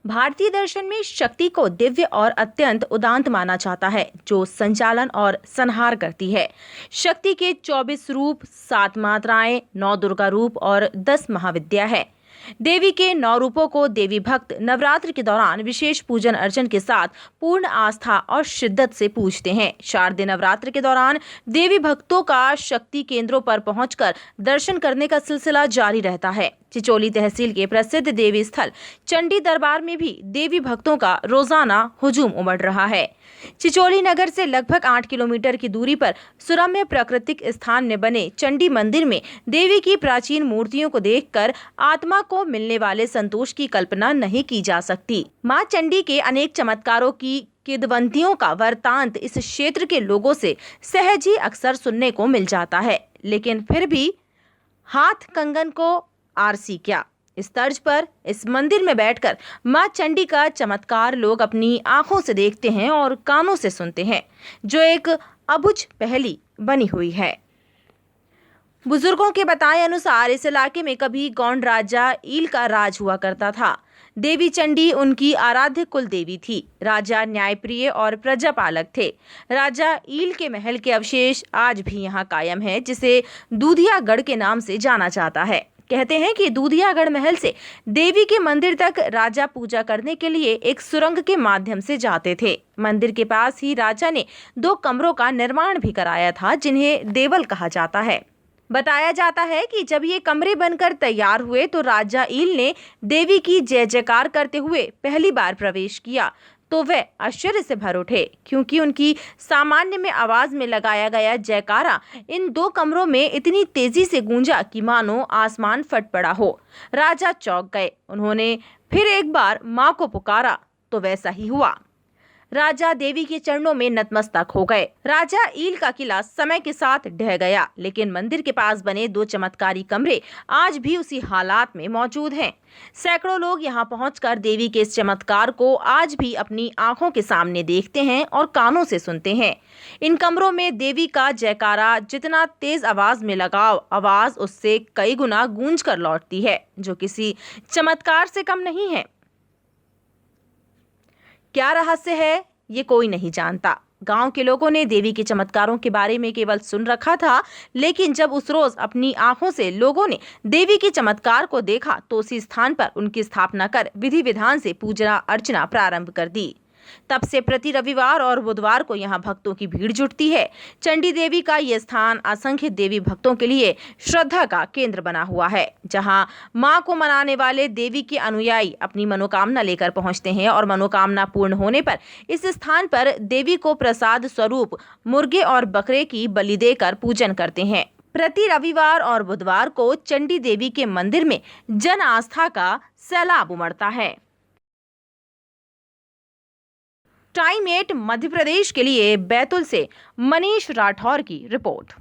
भारतीय दर्शन में शक्ति को दिव्य और अत्यंत उदांत माना जाता है, जो संचालन और संहार करती है। शक्ति के 24 रूप, 7 मात्राएं, 9 दुर्गा रूप और 10 महाविद्या है। देवी के 9 रूपों को देवी भक्त नवरात्र के दौरान विशेष पूजन अर्चन के साथ पूर्ण आस्था और शिद्दत से पूजते हैं। शारदीय नवरात्र के दौरान देवी भक्तों का शक्ति केंद्रों पर पहुंचकर दर्शन करने का सिलसिला जारी रहता है। चिचोली तहसील के प्रसिद्ध देवी स्थल चंडी दरबार में भी देवी भक्तों का रोजाना हुजूम उमड़ रहा है। चिचोली नगर से लगभग 8 किलोमीटर की दूरी पर सुरम्य प्राकृतिक स्थान में बने चंडी मंदिर में देवी की प्राचीन मूर्तियों को देखकर आत्मा को मिलने वाले संतोष की कल्पना नहीं की जा सकती। मां चंडी के अनेक चमत्कारों की किंवदंतियों का वृत्तांत इस क्षेत्र के लोगों से सहज ही अक्सर सुनने को मिल जाता है, लेकिन फिर भी हाथ कंगन को आरसी क्या, इस तर्ज पर इस मंदिर में बैठकर मां चंडी का चमत्कार लोग अपनी आंखों से देखते हैं और कानों से सुनते हैं, जो एक अबुझ पहेली बनी हुई है। बुजुर्गों के बताए अनुसार इस इलाके में कभी गौंड राजा ईल का राज हुआ करता था। देवी चंडी उनकी आराध्य कुल देवी थी। राजा न्यायप्रिय और प्रजापालक थे। राजा ईल के महल के अवशेष आज भी यहाँ कायम है, जिसे दूधियागढ़ के नाम से जाना जाता है। कहते हैं कि दूधियागढ़ महल से देवी के मंदिर तक राजा पूजा करने के लिए एक सुरंग के माध्यम से जाते थे। मंदिर के पास ही राजा ने 2 कमरों का निर्माण भी कराया था, जिन्हें देवल कहा जाता है। बताया जाता है कि जब ये कमरे बनकर तैयार हुए तो राजा ईल ने देवी की जय जयकार करते हुए पहली बार प्रवेश किया तो वह आश्चर्य से भर उठे, क्योंकि उनकी सामान्य में आवाज में लगाया गया जयकारा इन 2 कमरों में इतनी तेजी से गूंजा कि मानो आसमान फट पड़ा हो। राजा चौंक गए। उन्होंने फिर एक बार मां को पुकारा तो वैसा ही हुआ। राजा देवी के चरणों में नतमस्तक हो गए। राजा ईल का किला समय के साथ ढह गया, लेकिन मंदिर के पास बने 2 चमत्कारी कमरे आज भी उसी हालात में मौजूद हैं। सैकड़ों लोग यहां पहुंचकर देवी के इस चमत्कार को आज भी अपनी आंखों के सामने देखते हैं और कानों से सुनते हैं। इन कमरों में देवी का जयकारा जितना तेज आवाज में लगाओ, आवाज उससे कई गुना गूंज कर लौटती है, जो किसी चमत्कार से कम नहीं है। क्या रहस्य है, ये कोई नहीं जानता। गांव के लोगों ने देवी के चमत्कारों के बारे में केवल सुन रखा था, लेकिन जब उस रोज अपनी आंखों से लोगों ने देवी के चमत्कार को देखा तो उसी स्थान पर उनकी स्थापना कर विधि विधान से पूजा अर्चना प्रारंभ कर दी। तब से प्रति रविवार और बुधवार को यहाँ भक्तों की भीड़ जुटती है। चंडी देवी का ये स्थान असंख्य देवी भक्तों के लिए श्रद्धा का केंद्र बना हुआ है, जहाँ मां को मनाने वाले देवी के अनुयायी अपनी मनोकामना लेकर पहुंचते हैं और मनोकामना पूर्ण होने पर इस स्थान पर देवी को प्रसाद स्वरूप मुर्गे और बकरे की बलि देकर पूजन करते हैं। प्रति रविवार और बुधवार को चंडी देवी के मंदिर में जन आस्था का सैलाब उमड़ता है। टाइम 8 मध्य प्रदेश के लिए बैतूल से मनीष राठौर की रिपोर्ट।